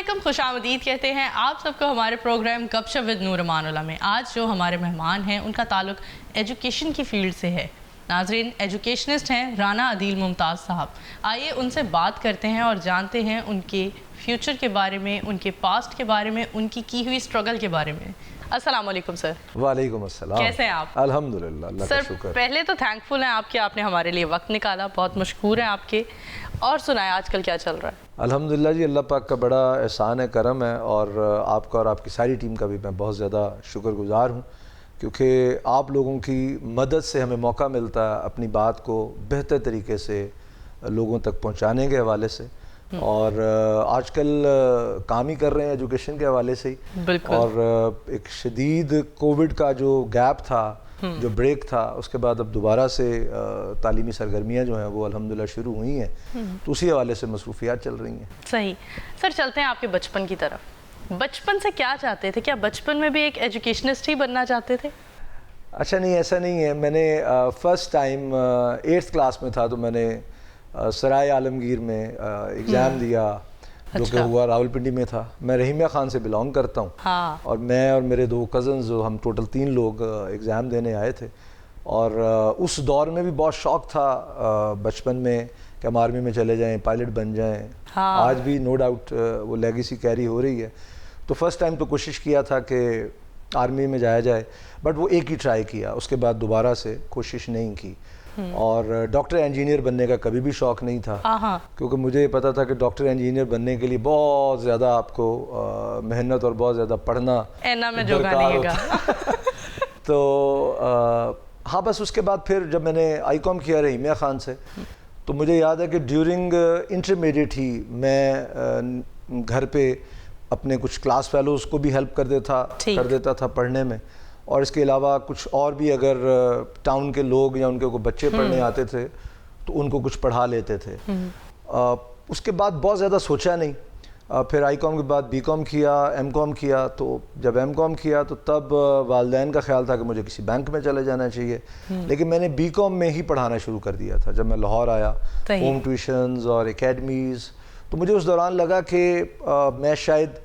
علیکم، خوش آمدید کہتے ہیں آپ سب کو ہمارے پروگرام گپ شپ ود نور امان اللہ میں۔ آج جو ہمارے مہمان ہیں ان کا تعلق ایجوکیشن کی فیلڈ سے ہے۔ ناظرین، ایجوکیشنسٹ ہیں رانا عدیل ممتاز صاحب۔ آئیے ان سے بات کرتے ہیں اور جانتے ہیں ان کے فیوچر کے بارے میں، ان کے پاسٹ کے بارے میں، ان کی ہوئی اسٹرگل کے بارے میں۔ السلام علیکم سر۔ وعلیکم السلام۔ کیسے ہیں آپ؟ الحمدللہ، اللہ کا شکر۔ سر پہلے تو تھینکفل ہیں آپ کہ آپ نے ہمارے لیے وقت نکالا، بہت مشکور ہیں آپ کے۔ اور سنائیں آج کل کیا چل رہا ہے؟ الحمدللہ جی، اللہ پاک کا بڑا احسان ہے، کرم ہے، اور آپ کا اور آپ کی ساری ٹیم کا بھی میں بہت زیادہ شکر گزار ہوں، کیونکہ آپ لوگوں کی مدد سے ہمیں موقع ملتا ہے اپنی بات کو بہتر طریقے سے لوگوں تک پہنچانے کے حوالے سے، اور آج کل کام ہی کر رہے ہیں ایجوکیشن کے حوالے سے ہی۔ بالکل۔ اور ایک شدید کووڈ کا جو گیپ تھا، جو بریک تھا، اس کے بعد اب دوبارہ سے تعلیمی سرگرمیاں جو ہیں وہ الحمدللہ شروع ہوئی ہیں، تو اسی حوالے سے مصروفیات چل رہی ہیں۔ صحیح۔ سر چلتے ہیں آپ کے بچپن کی طرف۔ بچپن سے کیا چاہتے تھے؟ کیا بچپن میں بھی ایک ایجوکیشنسٹ ہی بننا چاہتے تھے؟ اچھا نہیں، ایسا نہیں ہے۔ میں نے فرسٹ ٹائم 8th کلاس میں تھا تو میں نے سرائے عالمگیر میں ایگزام دیا، جو کہ ہوا راولپنڈی میں تھا۔ میں رحیمیہ خان سے بلانگ کرتا ہوں، اور میں اور میرے 2 کزنز، ہم ٹوٹل 3 لوگ ایگزام دینے آئے تھے، اور اس دور میں بھی بہت شوق تھا بچپن میں کہ ہم آرمی میں چلے جائیں، پائلٹ بن جائیں۔ آج بھی نو ڈاؤٹ وہ لیگیسی کیری ہو رہی ہے۔ تو فرسٹ ٹائم تو کوشش کیا تھا کہ آرمی میں جایا جائے، بٹ وہ ایک ہی ٹرائی کیا، اس کے بعد دوبارہ سے کوشش نہیں کی۔ اور ڈاکٹر انجینئر بننے کا کبھی بھی شوق نہیں تھا، کیونکہ مجھے پتا تھا کہ ڈاکٹر انجینئر بننے کے لیے بہت زیادہ آپ کو محنت اور بہت زیادہ پڑھنا درکار ہوتا۔ تو ہاں، بس اس کے بعد پھر جب میں نے آئی کام کیا رحیمیہ خان سے، تو مجھے یاد ہے کہ ڈیورنگ انٹرمیڈیٹ ہی میں گھر پہ اپنے کچھ کلاس فیلوز کو بھی ہیلپ کر دیتا تھا پڑھنے میں، اور اس کے علاوہ کچھ اور بھی اگر ٹاؤن کے لوگ یا ان کے کوئی بچے پڑھنے آتے تھے تو ان کو کچھ پڑھا لیتے تھے۔ اس کے بعد بہت زیادہ سوچا نہیں، پھر آئی کام کے بعد بی کام کیا، ایم کام کیا۔ تو جب ایم کام کیا تو تب والدین کا خیال تھا کہ مجھے کسی بینک میں چلے جانا چاہیے، لیکن میں نے بی کام میں ہی پڑھانا شروع کر دیا تھا۔ جب میں لاہور آیا، ہوم ٹیوشنز اور اکیڈمیز، تو مجھے اس دوران لگا کہ میں شاید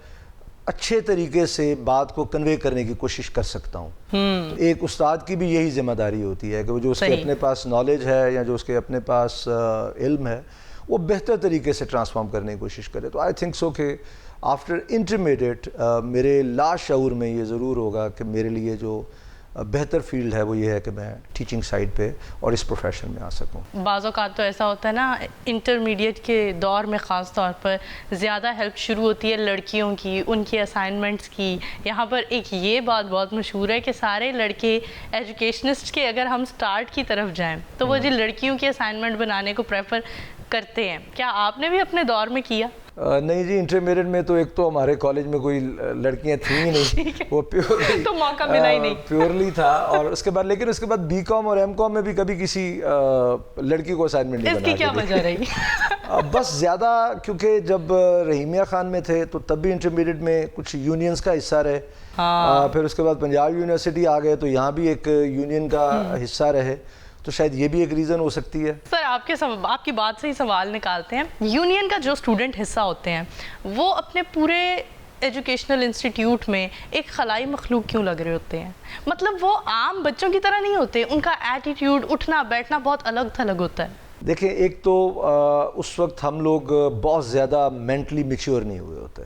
اچھے طریقے سے بات کو کنوے کرنے کی کوشش کر سکتا ہوں۔ ایک استاد کی بھی یہی ذمہ داری ہوتی ہے کہ جو اس کے اپنے پاس نالج ہے یا جو اس کے اپنے پاس علم ہے، وہ بہتر طریقے سے ٹرانسفارم کرنے کی کوشش کرے۔ تو آئی تھنک سو کہ آفٹر انٹرمیڈیٹ میرے لاشعور میں یہ ضرور ہوگا کہ میرے لیے جو بہتر فیلڈ ہے وہ یہ ہے کہ میں ٹیچنگ سائڈ پہ اور اس پروفیشن میں آ سکوں۔ بعض اوقات تو ایسا ہوتا ہے نا، انٹرمیڈیٹ کے دور میں خاص طور پر زیادہ ہیلپ شروع ہوتی ہے لڑکیوں کی، ان کی اسائنمنٹس کی۔ یہاں پر ایک یہ بات بہت مشہور ہے کہ سارے لڑکے ایجوکیشنسٹ کے اگر ہم سٹارٹ کی طرف جائیں تو وہ لڑکیوں کی اسائنمنٹ بنانے کو پریفر کرتے ہیں۔ کیا آپ نے بھی اپنے دور میں کیا؟ نہیں جی، انٹرمیڈیٹ میں تو ایک تو ہمارے کالج میں کوئی لڑکیاں تھیں ہی نہیں، وہ پیورلی تو موقع ملا ہی نہیں، پیورلی تھا۔ اور اس کے بعد لیکن اس کے بعد بی کام اور ایم کام میں بھی کبھی کسی لڑکی کو اسائنمنٹ نہیں بنا۔ اس کی کیا وجہ رہی؟ بس زیادہ کیونکہ جب رحیمیہ خان میں تھے تو تب بھی انٹرمیڈیٹ میں کچھ یونینز کا حصہ رہے، پھر اس کے بعد پنجاب یونیورسٹی آ گئے تو یہاں بھی ایک یونین کا حصہ رہے، تو شاید یہ بھی ایک ریزن ہو سکتی ہے۔ سر آپ کی بات سے ہی سوال نکالتے ہیں، یونین کا جو اسٹوڈنٹ حصہ ہوتے ہیں وہ اپنے پورے ایجوکیشنل انسٹیٹیوٹ میں ایک خلائی مخلوق کیوں لگ رہے ہوتے ہیں؟ مطلب وہ عام بچوں کی طرح نہیں ہوتے، ان کا ایٹیٹیوڈ، اٹھنا بیٹھنا بہت الگ تھلگ ہوتا ہے۔ دیکھیں، ایک تو اس وقت ہم لوگ بہت زیادہ مینٹلی میچور نہیں ہوئے ہوتے،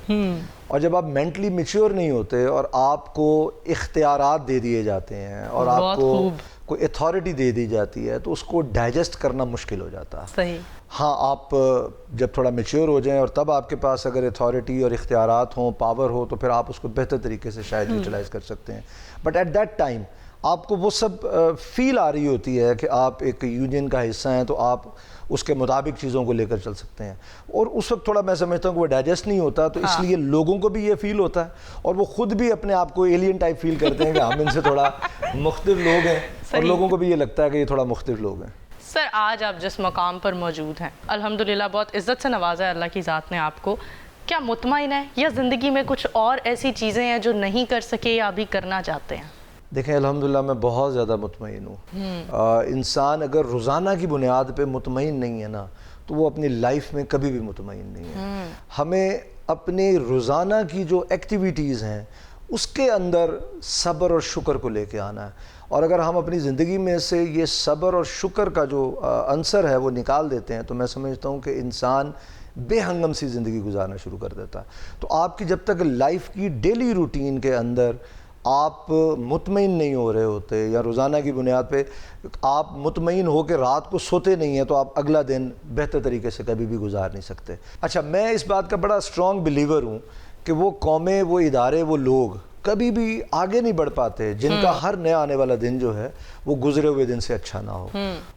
اور جب آپ مینٹلی میچور نہیں ہوتے اور آپ کو اختیارات دے دیے جاتے ہیں اور آپ کو کوئی اتھارٹی دے دی جاتی ہے تو اس کو ڈائجسٹ کرنا مشکل ہو جاتا ہے۔ صحیح۔ ہاں، آپ جب تھوڑا میچور ہو جائیں اور تب آپ کے پاس اگر اتھارٹی اور اختیارات ہوں، پاور ہو، تو پھر آپ اس کو بہتر طریقے سے شاید یوٹیلائز کر سکتے ہیں۔ بٹ ایٹ دیٹ ٹائم آپ کو وہ سب فیل آ رہی ہوتی ہے کہ آپ ایک یونین کا حصہ ہیں، تو آپ اس کے مطابق چیزوں کو لے کر چل سکتے ہیں، اور اس وقت تھوڑا میں سمجھتا ہوں کہ وہ ڈائجسٹ نہیں ہوتا، تو اس لیے لوگوں کو بھی یہ فیل ہوتا ہے اور وہ خود بھی اپنے آپ کو ایلین ٹائپ فیل کرتے ہیں کہ ہم ان سے تھوڑا مختلف لوگ ہیں، اور لوگوں کو بھی یہ لگتا ہے کہ یہ تھوڑا مختلف لوگ ہیں۔ سر آج آپ جس مقام پر موجود ہیں الحمدللہ بہت عزت سے نوازا ہے اللہ کی ذات نے آپ کو، کیا مطمئن ہے یا زندگی میں کچھ اور ایسی چیزیں ہیں جو نہیں کر سکے یا ابھی کرنا چاہتے ہیں؟ دیکھیں، الحمدللہ میں بہت زیادہ مطمئن ہوں۔ انسان اگر روزانہ کی بنیاد پہ مطمئن نہیں ہے نا تو وہ اپنی لائف میں کبھی بھی مطمئن نہیں ہے۔ ہمیں اپنی روزانہ کی جو ایکٹیویٹیز ہیں اس کے اندر صبر اور شکر کو لے کے آنا ہے. اور اگر ہم اپنی زندگی میں سے یہ صبر اور شکر کا جو عنصر ہے وہ نکال دیتے ہیں تو میں سمجھتا ہوں کہ انسان بے ہنگم سی زندگی گزارنا شروع کر دیتا ہے. تو آپ کی جب تک لائف کی ڈیلی روٹین کے اندر آپ مطمئن نہیں ہو رہے ہوتے یا روزانہ کی بنیاد پہ آپ مطمئن ہو کے رات کو سوتے نہیں ہیں تو آپ اگلا دن بہتر طریقے سے کبھی بھی گزار نہیں سکتے. اچھا، میں اس بات کا بڑا اسٹرانگ بلیور ہوں کہ وہ قومیں، وہ ادارے، وہ لوگ کبھی بھی آگے نہیں بڑھ پاتے جن کا ہر نیا آنے والا دن جو ہے وہ گزرے ہوئے دن سے اچھا نہ ہو.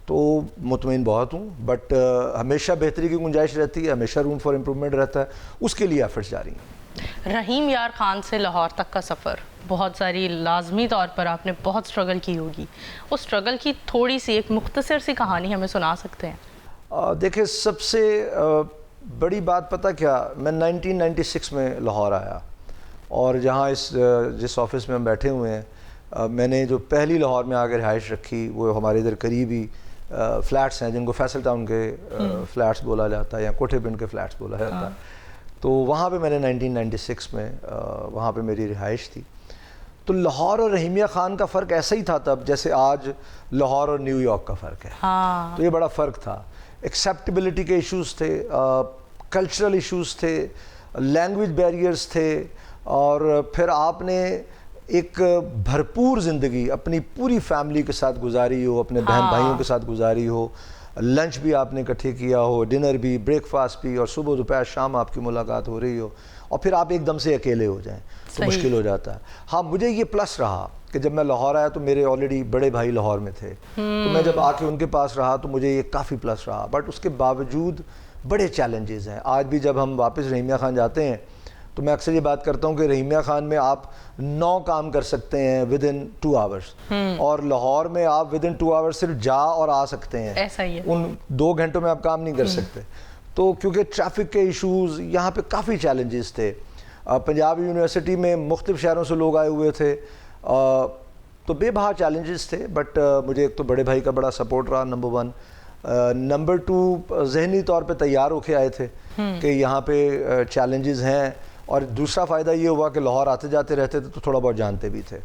تو مطمئن بہت ہوں، بٹ ہمیشہ بہتری کی گنجائش رہتی ہے، ہمیشہ روم فار امپرومنٹ رہتا ہے، اس کے لیے ایفرٹس جاری ہیں. رحیم یار خان سے لاہور تک کا سفر بہت ساری لازمی طور پر آپ نے بہت سٹرگل کی ہوگی. اس سٹرگل کی تھوڑی سی ایک مختصر سی کہانی ہمیں سنا سکتے ہیں؟ دیکھیں، سب سے بڑی بات پتہ کیا، میں 1996 میں لاہور آیا اور جہاں جس آفس میں ہم بیٹھے ہوئے ہیں، میں نے جو پہلی لاہور میں آ کے رہائش رکھی وہ ہمارے ادھر قریبی فلیٹس ہیں جن کو فیصل ٹاؤن کے فلیٹس بولا جاتا ہے یا کوٹھے پنڈ کے فلیٹس بولا جاتا ہے. تو وہاں پہ میں نے 1996 میں وہاں پہ میری رہائش تھی. تو لاہور اور رحیمیہ خان کا فرق ایسا ہی تھا تب جیسے آج لاہور اور نیو یارک کا فرق ہے. تو یہ بڑا فرق تھا. ایکسیپٹیبلٹی کے ایشوز تھے، کلچرل ایشوز تھے، لینگویج بیریئرز تھے، اور پھر آپ نے ایک بھرپور زندگی اپنی پوری فیملی کے ساتھ گزاری ہو، اپنے بہن بھائیوں کے ساتھ گزاری ہو، لنچ بھی آپ نے اکٹھے کیا ہو، ڈنر بھی، بریک فاسٹ بھی، اور صبح دوپہر شام آپ کی ملاقات ہو رہی ہو، اور پھر آپ ایک دم سے اکیلے ہو جائیں تو مشکل ہو جاتا ہے. ہاں، مجھے یہ پلس رہا کہ جب میں لاہور آیا تو میرے آلریڈی بڑے بھائی لاہور میں تھے، تو میں جب آ کے ان کے پاس رہا تو مجھے یہ کافی پلس رہا. بٹ اس کے باوجود بڑے چیلنجز ہیں. آج بھی جب ہم واپس رحیمیہ خان جاتے ہیں تو میں اکثر یہ بات کرتا ہوں کہ رحیمیہ خان میں آپ 9 کام کر سکتے ہیں ودن 2 آورس، اور لاہور میں آپ ودن 2 آورس صرف جا اور آ سکتے ہیں. ایسا ہی ہے، ان 2 گھنٹوں میں آپ کام نہیں کر سکتے. تو کیونکہ ٹریفک کے ایشوز یہاں پہ کافی چیلنجز تھے. پنجاب یونیورسٹی میں مختلف شہروں سے لوگ آئے ہوئے تھے، تو بے بہا چیلنجز تھے. بٹ مجھے ایک تو بڑے بھائی کا بڑا سپورٹ رہا، نمبر 1. نمبر 2، ذہنی طور پہ تیار ہو کے آئے تھے کہ یہاں پہ چیلنجز ہیں. اور دوسرا فائدہ یہ ہوا کہ لاہور آتے جاتے رہتے تھے تو تھوڑا بہت جانتے بھی تھے.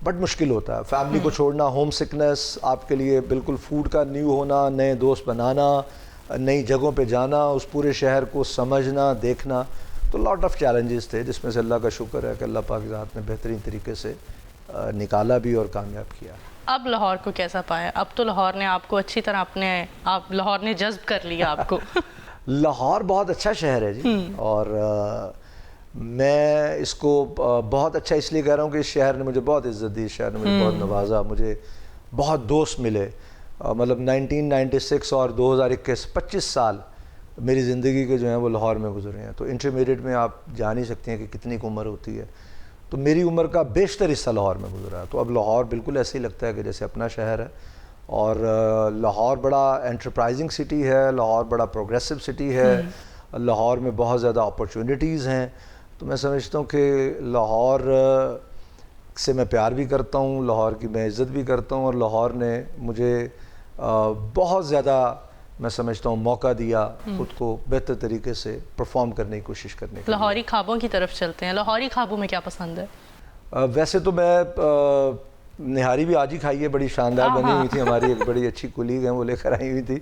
بٹ مشکل ہوتا ہے فیملی کو چھوڑنا، ہوم سکنس آپ کے لیے بالکل، فوڈ کا نیو ہونا، نئے دوست بنانا، نئی جگہوں پہ جانا، اس پورے شہر کو سمجھنا، دیکھنا. تو لاٹ آف چیلنجز تھے جس میں سے اللہ کا شکر ہے کہ اللہ پاک ذات نے بہترین طریقے سے نکالا بھی اور کامیاب کیا. اب لاہور کو کیسا پایا؟ اب تو لاہور نے آپ کو اچھی طرح لاہور نے جذب کر لیا آپ کو. لاہور بہت اچھا شہر ہے جی، اور میں اس کو بہت اچھا اس لیے کہہ رہا ہوں کہ اس شہر نے مجھے بہت عزت دی، اس شہر نے مجھے بہت نوازا، مجھے بہت دوست ملے. مطلب 1996 اور 2021 25 سال میری زندگی کے جو ہیں وہ لاہور میں گزرے ہیں. تو انٹرمیڈیٹ میں آپ جان ہی سکتے ہیں کہ کتنی عمر ہوتی ہے. تو میری عمر کا بیشتر حصہ لاہور میں گزرا ہے. تو اب لاہور بالکل ایسے ہی لگتا ہے کہ جیسے اپنا شہر ہے. اور لاہور بڑا انٹرپرائزنگ سٹی ہے، لاہور بڑا پروگریسو سٹی ہے، لاہور میں بہت زیادہ اپرچونیٹیز ہیں. تو میں سمجھتا ہوں کہ لاہور سے میں پیار بھی کرتا ہوں، لاہور کی میں عزت بھی کرتا ہوں، اور لاہور نے مجھے بہت زیادہ میں سمجھتا ہوں موقع دیا خود کو بہتر طریقے سے پرفارم کرنے کی کوشش کرنے کی. لاہوری خوابوں کی طرف چلتے ہیں. لاہوری خوابوں میں کیا پسند ہے؟ ویسے تو میں نہاری بھی آج ہی کھائی ہے، بڑی شاندار بنی ہوئی تھی. ہماری ایک بڑی اچھی کولیگ ہیں، وہ لے کر آئی ہوئی تھی.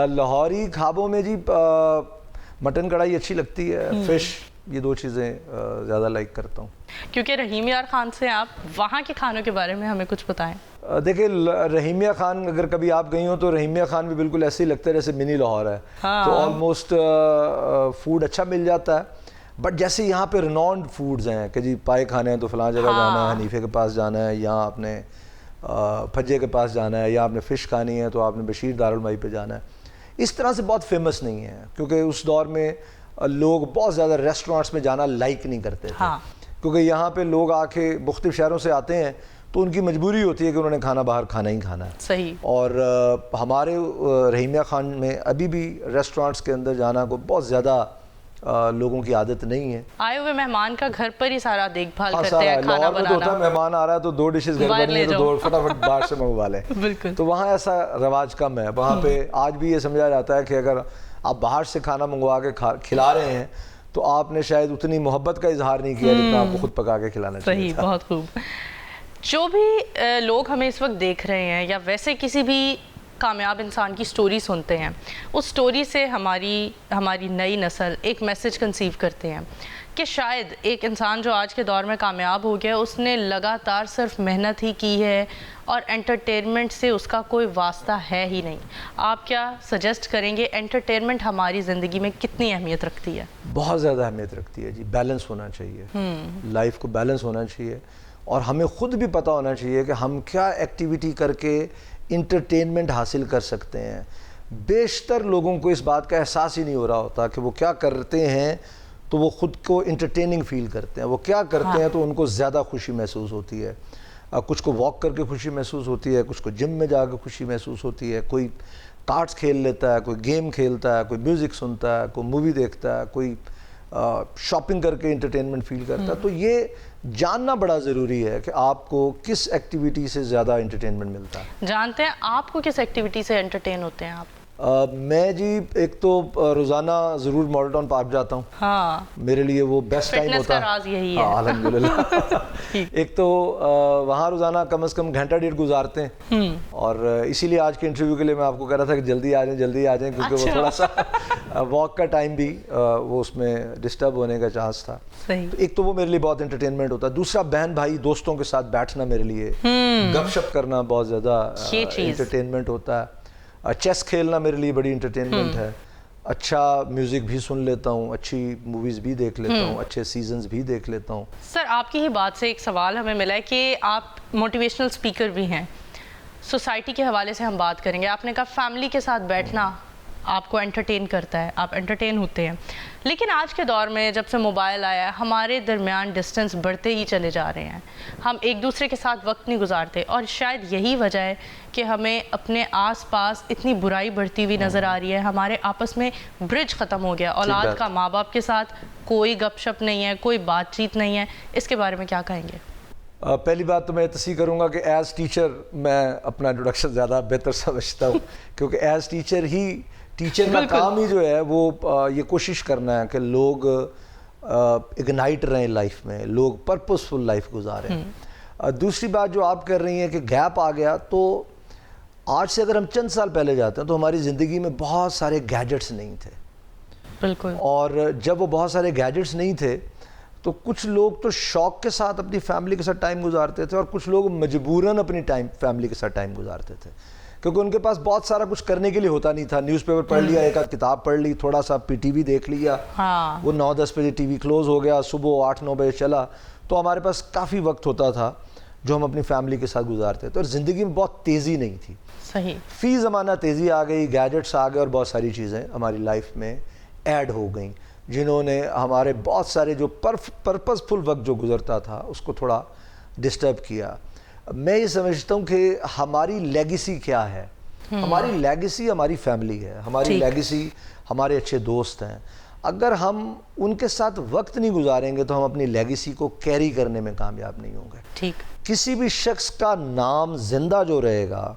لاہوری خوابوں میں جی مٹن کڑھائی اچھی لگتی ہے، فش، یہ 2 چیزیں زیادہ لائک کرتا ہوں. کیونکہ رحیم یار خان سے آپ وہاں کے کھانوں کے بارے میں ہمیں کچھ بتائیں. دیکھیں، رحیمیہ خان اگر کبھی آپ گئی ہوں تو رحیمیہ خان بھی بالکل ایسے ہی لگتا ہے جیسے منی لاہور ہے. تو آلموسٹ فوڈ اچھا مل جاتا ہے. بٹ جیسے یہاں پہ رینونڈ فوڈز ہیں کہ جی پائے کھانے ہیں تو فلاں جگہ جانا ہے، حنیفے کے پاس جانا ہے، یہاں آپ نے پھجے کے پاس جانا ہے، یا آپ نے فش کھانی ہے تو آپ نے بشیر دارالمائی پہ جانا ہے. اس طرح سے بہت فیمس نہیں ہے، کیونکہ اس دور میں لوگ بہت زیادہ ریسٹورانٹس میں جانا لائک نہیں کرتے تھے. کیونکہ یہاں پہ لوگ آ کے مختلف شہروں سے آتے ہیں تو ان کی مجبوری ہوتی ہے کہ انہوں نے کھانا باہر کھانا ہی کھانا ہے. صحیح. اور ہمارے رحیمیہ خان میں ابھی بھی ریسٹورانٹس کے اندر جانا کو بہت زیادہ لوگوں کی عادت نہیں ہے. آئے ہوئے مہمان کا گھر پر ہی سارا دیکھ بھال کرتے ہیں، کھانا بنانا. تو ہوتا ہے مہمان آ رہا ہے تو 2 ڈشز گھر بنی ہے تو 2 فٹافٹ باہر سے منگوا لیں. بالکل. تو وہاں ایسا رواج کم ہے. وہاں پہ آج بھی یہ سمجھا جاتا ہے کہ اگر آپ باہر سے کھانا منگوا کے کھلا رہے ہیں تو آپ نے شاید اتنی محبت کا اظہار نہیں کیا جتنا آپ کو خود پکا کے کھلانا چاہیے صحیح، بہت خوب. جو بھی لوگ ہمیں اس وقت دیکھ رہے ہیں یا ویسے کسی بھی کامیاب انسان کی سٹوری سنتے ہیں، اس سٹوری سے ہماری نئی نسل ایک میسج کنسیو کرتے ہیں کہ شاید ایک انسان جو آج کے دور میں کامیاب ہو گیا اس نے لگاتار صرف محنت ہی کی ہے اور انٹرٹینمنٹ سے اس کا کوئی واسطہ ہے ہی نہیں. آپ کیا سجیسٹ کریں گے انٹرٹینمنٹ ہماری زندگی میں کتنی اہمیت رکھتی ہے؟ بہت زیادہ اہمیت رکھتی ہے جی. بیلنس ہونا چاہیے، لائف کو بیلنس ہونا چاہیے، اور ہمیں خود بھی پتہ ہونا چاہیے کہ ہم کیا ایکٹیویٹی کر کے انٹرٹینمنٹ حاصل کر سکتے ہیں. بیشتر لوگوں کو اس بات کا احساس ہی نہیں ہو رہا ہوتا کہ وہ کیا کرتے ہیں تو وہ خود کو انٹرٹیننگ فیل کرتے ہیں، وہ کیا کرتے ہیں تو ان کو زیادہ خوشی محسوس ہوتی ہے. کچھ کو واک کر کے خوشی محسوس ہوتی ہے، کچھ کو جم میں جا کے خوشی محسوس ہوتی ہے، کوئی کارڈز کھیل لیتا ہے، کوئی گیم کھیلتا ہے، کوئی میوزک سنتا ہے، کوئی مووی دیکھتا ہے، کوئی شاپنگ کر کے انٹرٹینمنٹ فیل کرتا ہے. تو یہ جاننا بڑا ضروری ہے کہ آپ کو کس ایکٹیویٹی سے زیادہ انٹرٹینمنٹ ملتا ہے. جانتے ہیں آپ کو کس ایکٹیویٹی سے انٹرٹین ہوتے ہیں آپ؟ میں جی ایک تو روزانہ ضرور ماڈل ٹاؤن پارک جاتا ہوں. ہاں، میرے لیے وہ بیسٹ ٹائم فٹنس ہوتا کا ہے. راز یہی ہے. الحمدللہ. ایک تو وہاں روزانہ کم از کم گھنٹہ ڈیڑھ گزارتے ہیں، اور اسی لیے آج کے انٹرویو کے لیے میں آپ کو کہہ رہا تھا کہ جلدی آ جائیں کیونکہ وہ تھوڑا سا واک کا ٹائم بھی وہ اس میں ڈسٹرب ہونے کا چانس تھا. ایک تو وہ میرے لیے بہت انٹرٹینمنٹ ہوتا ہے. دوسرا بہن بھائی دوستوں کے ساتھ بیٹھنا میرے لیے، گپ شپ کرنا بہت زیادہ انٹرٹینمنٹ ہوتا ہے. چیس کھیلنا میرے لیے بڑی انٹرٹینمنٹ ہے. اچھا میوزک بھی سن لیتا ہوں، اچھی موویز بھی دیکھ لیتا ہوں، اچھے سیزنز بھی دیکھ لیتا ہوں. سر آپ کی ہی بات سے ایک سوال ہمیں ملا ہے کہ آپ موٹیویشنل اسپیکر بھی ہیں. سوسائٹی کے حوالے سے ہم بات کریں گے. آپ نے کہا فیملی کے ساتھ بیٹھنا آپ کو انٹرٹین کرتا ہے، آپ انٹرٹین ہوتے ہیں، لیکن آج کے دور میں جب سے موبائل آیا ہے ہمارے درمیان ڈسٹنس بڑھتے ہی چلے جا رہے ہیں. ہم ایک دوسرے کے ساتھ وقت نہیں گزارتے، اور شاید یہی وجہ ہے کہ ہمیں اپنے آس پاس اتنی برائی بڑھتی ہوئی نظر آ رہی ہے. ہمارے آپس میں برج ختم ہو گیا. اولاد کا ماں باپ کے ساتھ کوئی گپ شپ نہیں ہے، کوئی بات چیت نہیں ہے. اس کے بارے میں کیا کہیں گے؟ پہلی بات تو میں تصحیح کروں گا کہ ایز ٹیچر میں اپنا انٹروڈکشن زیادہ بہتر سمجھتا ہوں، کیونکہ ایز ٹیچر کا کام ہی جو ہے وہ یہ کوشش کرنا ہے کہ لوگ اگنائٹ رہیں لائف میں، لوگ پرپسفل لائف گزاریں. دوسری بات جو آپ کر رہی ہیں کہ گیپ آ گیا، تو آج سے اگر ہم چند سال پہلے جاتے ہیں تو ہماری زندگی میں بہت سارے گیجٹس نہیں تھے. بالکل. اور جب وہ بہت سارے گیجٹس نہیں تھے تو کچھ لوگ تو شوق کے ساتھ اپنی فیملی کے ساتھ ٹائم گزارتے تھے، اور کچھ لوگ مجبوراً اپنی فیملی کے ساتھ ٹائم گزارتے تھے، کیونکہ ان کے پاس بہت سارا کچھ کرنے کے لیے ہوتا نہیں تھا. نیوز پیپر پڑھ لیا، ایک آدھ کتاب پڑھ لی، تھوڑا سا ٹی وی دیکھ لیا، وہ 9-10 بجے ٹی وی کلوز ہو گیا، صبح 8-9 بجے چلا، تو ہمارے پاس کافی وقت ہوتا تھا جو ہم اپنی فیملی کے ساتھ گزارتے تھے. اور زندگی میں بہت تیزی نہیں تھی. صحیح. فی زمانہ تیزی آ گئی، گیجٹس آ گئے، اور بہت ساری چیزیں ہماری لائف میں ایڈ ہو گئیں جنہوں نے ہمارے بہت سارے جو پرپسفل وقت جو گزرتا تھا اس کو تھوڑا ڈسٹرب کیا. میں یہ سمجھتا ہوں کہ ہماری لیگیسی کیا ہے. ہماری لیگیسی ہماری فیملی ہے، ہماری لیگیسی ہمارے اچھے دوست ہیں. اگر ہم ان کے ساتھ وقت نہیں گزاریں گے تو ہم اپنی لیگیسی کو کیری کرنے میں کامیاب نہیں ہوں گے. ٹھیک. کسی بھی شخص کا نام زندہ جو رہے گا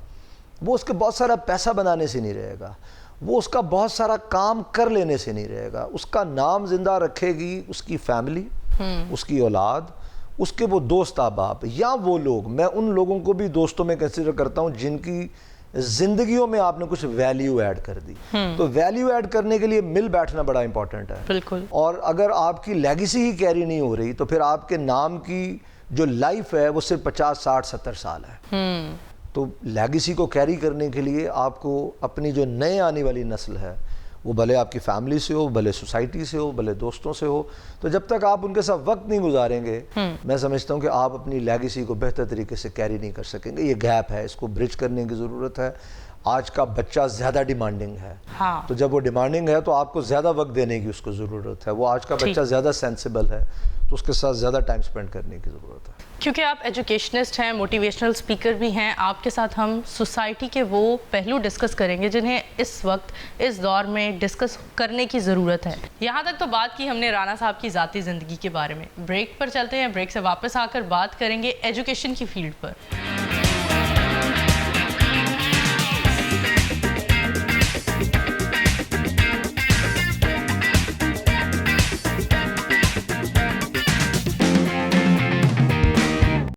وہ اس کے بہت سارا پیسہ بنانے سے نہیں رہے گا، وہ اس کا بہت سارا کام کر لینے سے نہیں رہے گا. اس کا نام زندہ رکھے گی اس کی فیملی، اس کی اولاد، اس کے وہ دوست احباب، یا وہ لوگ، میں ان لوگوں کو بھی دوستوں میں کنسیڈر کرتا ہوں جن کی زندگیوں میں آپ نے کچھ ویلیو ایڈ کر دی. تو ویلیو ایڈ کرنے کے لیے مل بیٹھنا بڑا امپورٹنٹ ہے. بالکل. اور اگر آپ کی لیگیسی ہی کیری نہیں ہو رہی تو پھر آپ کے نام کی جو لائف ہے وہ صرف 50 60 70 سال ہے. تو لیگیسی کو کیری کرنے کے لیے آپ کو اپنی جو نئے آنے والی نسل ہے وہ بھلے آپ کی فیملی سے ہو، بھلے سوسائٹی سے ہو، بھلے دوستوں سے ہو، تو جب تک آپ ان کے ساتھ وقت نہیں گزاریں گے میں سمجھتا ہوں کہ آپ اپنی لیگیسی کو بہتر طریقے سے کیری نہیں کر سکیں گے. یہ گیپ ہے، اس کو برج کرنے کی ضرورت ہے. آج کا بچہ زیادہ ڈیمانڈنگ ہے، تو جب وہ ڈیمانڈنگ ہے تو آپ کو زیادہ وقت دینے کی اس کو ضرورت ہے. وہ آج کا بچہ زیادہ سینسیبل ہے تو اس کے ساتھ زیادہ ٹائم سپینڈ کرنے کی ضرورت ہے. کیونکہ آپ ایجوکیشنسٹ ہیں، موٹیویشنل اسپیکر بھی ہیں، آپ کے ساتھ ہم سوسائٹی کے وہ پہلو ڈسکس کریں گے جنہیں اس وقت اس دور میں ڈسکس کرنے کی ضرورت ہے. یہاں تک تو بات کی ہم نے رانا صاحب کی ذاتی زندگی کے بارے میں. بریک پر چلتے ہیں، بریک سے واپس آ کر بات کریں گے ایجوکیشن کی فیلڈ پر.